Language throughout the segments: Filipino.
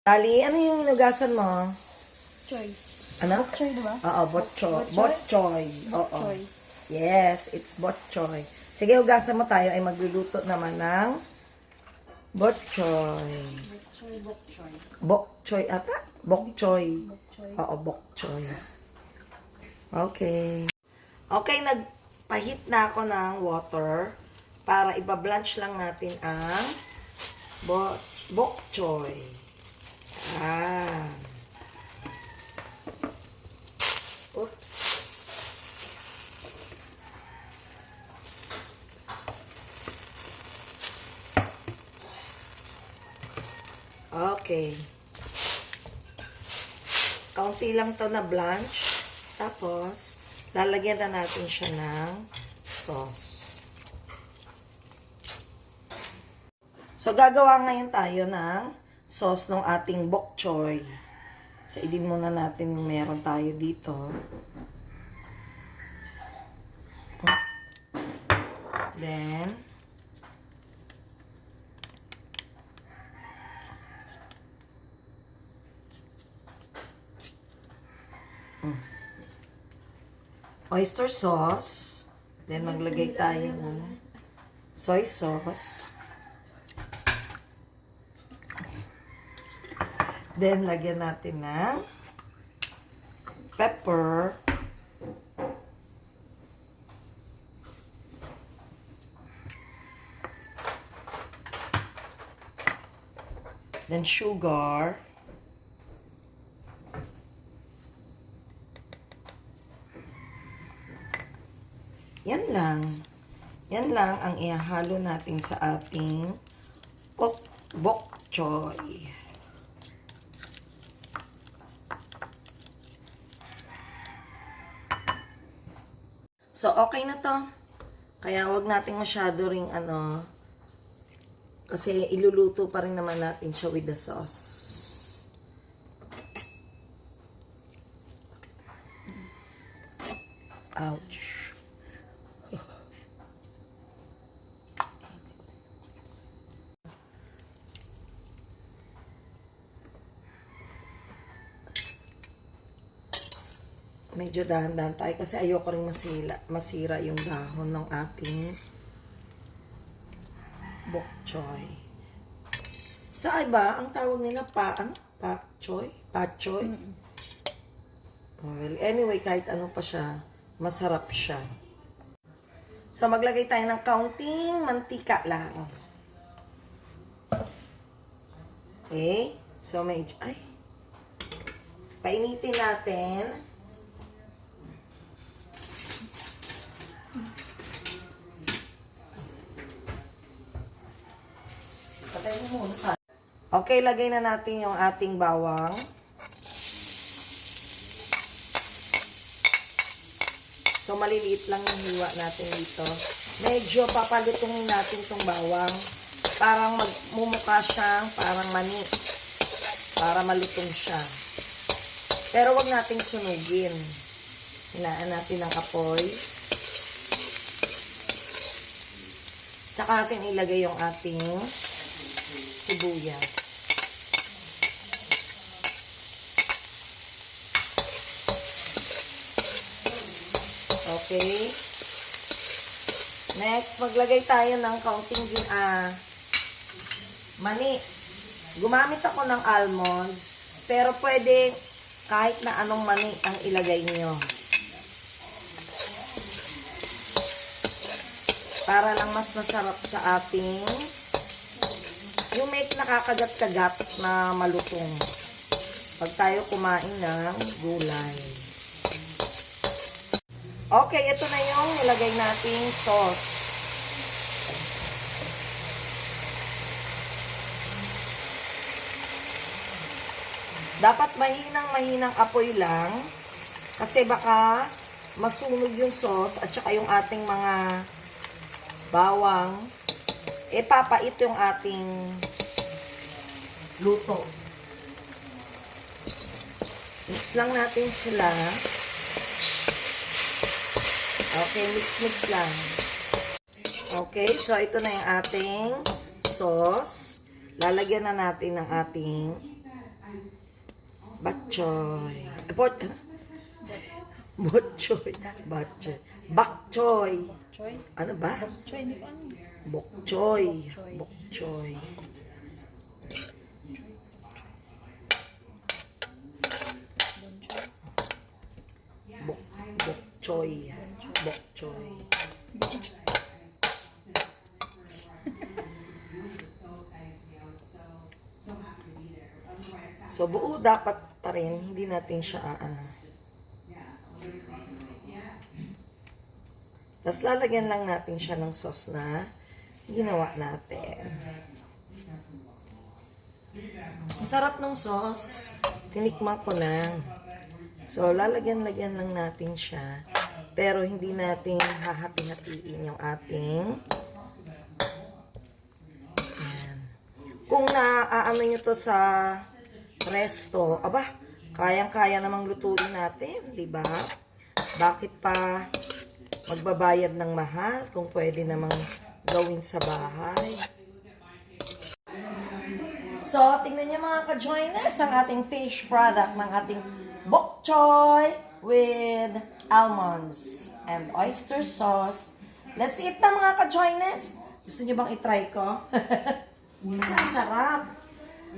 Dali, ano yung inugasan mo? Choy. Ano? Choy, diba? Oo, bokchoy. Bokchoy. Oo. Choy. Yes, it's bokchoy. Sige, ugasan mo, tayo ay magluluto naman ng bokchoy. Bokchoy. Bokchoy ata? Bokchoy. Bokchoy. Oo, bokchoy. Okay. Okay, nagpahit na ako ng water para ibablanch lang natin ang bokchoy. Oops. Okay. Kaunti lang to na blanch. Tapos, lalagyan na natin siya ng sauce. So, gagawa ngayon tayo ng sauce ng ating bok choy. Saidin muna natin yung meron tayo dito. Then, oyster sauce. Then, maglagay tayo ng soy sauce. Then, lagyan natin ng pepper. Then, sugar. Yan lang. Yan lang ang ihahalo natin sa ating bok choy. So, okay na to. Kaya wag natin masyado ring kasi iluluto pa rin naman natin siya with the sauce. Ouch. Medyo dahan-dahan tayo kasi ayoko rin masira yung dahon ng ating bok choy. Sa iba, ang tawag nila pak choy? Pak choy? Well, anyway, kahit ano pa siya, masarap siya. So, maglagay tayo ng kaunting mantika lang. Okay? So, painitin natin. Okay, lagay na natin yung ating bawang. So, maliliit lang yung hiwa natin dito. Medyo papalutungin natin itong bawang. Parang magmumukha siyang parang mani. Para malutong siya. Pero wag nating sunugin. Hinaan natin ang apoy. Saka natin ilagay yung ating sibuyas. Okay. Next, maglagay tayo ng kaunting mani. Gumamit ako ng almonds, pero pwede kahit na anong mani ang ilagay nyo. Para lang mas masarap sa ating yung may nakakagat-kagat na malutong. Pag tayo kumain ng gulay. Okay, ito na yung nilagay nating sauce. Dapat mahinang apoy lang kasi baka masunog yung sauce at saka yung ating mga bawang. Papait yung ating luto. Mix lang natin sila. Okay, mix lang. Okay, so ito na yung ating sauce. Lalagyan na natin ng ating Bok choy. Ano? Bok choy. Bok choy. Bok choy. Choy? Ano ba? Choy, hindi ko ano. Bok choy. choy. Bok choy. Bok choy. Bok choy. So, buo dapat pa rin. Hindi natin siya ano. Tapos lalagyan lang natin siya ng sauce na ginawa natin. Ang sarap ng sauce. Tinikman ko na. So, lalagyan-lagyan lang natin siya. Pero hindi natin hahati-hatiin yung ating. Ayan. Kung naaano nyo to sa resto, aba, kayang-kaya namang lutuin natin, di ba? Bakit pa magbabayad ng mahal kung pwede namang gawin sa bahay? So, tingnan niyo mga ka-joiners, ang ating fish product ng ating bok choy with almonds and oyster sauce. Let's eat na mga ka-joiners. Gusto niyo bang itry ko? Kasi ang sarap.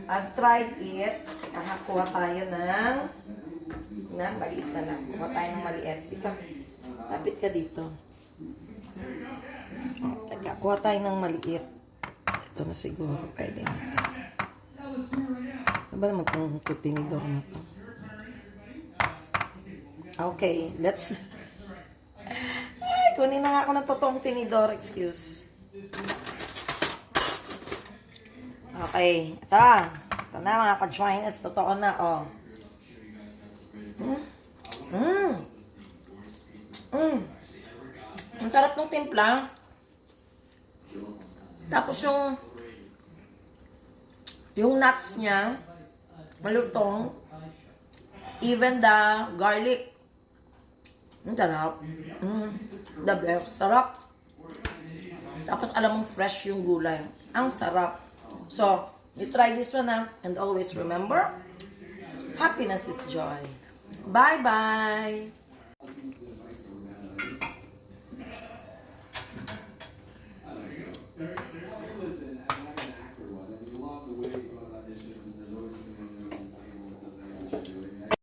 I've tried it. Nakakuha tayo ng maliit na lang. Kuha tayo ng maliit. Dito. Lapit ka dito. Teka, kuha tayo ng maliit. Ito na siguro. Pwede na ito. Ano ba naman kung tinidor na ito? Okay, let's... Ay, kunin na nga ako ng totoong tinidor. Excuse. Okay, ito. Ito na mga ka-joiners. Totoo na, oh. Ang sarap ng timpla. Tapos yung nuts niya, malutong. Even the garlic. Ang sarap. The best. Sarap. Tapos alam mong fresh yung gulay. Ang sarap. So, you try this one and always remember, happiness is joy. Bye-bye!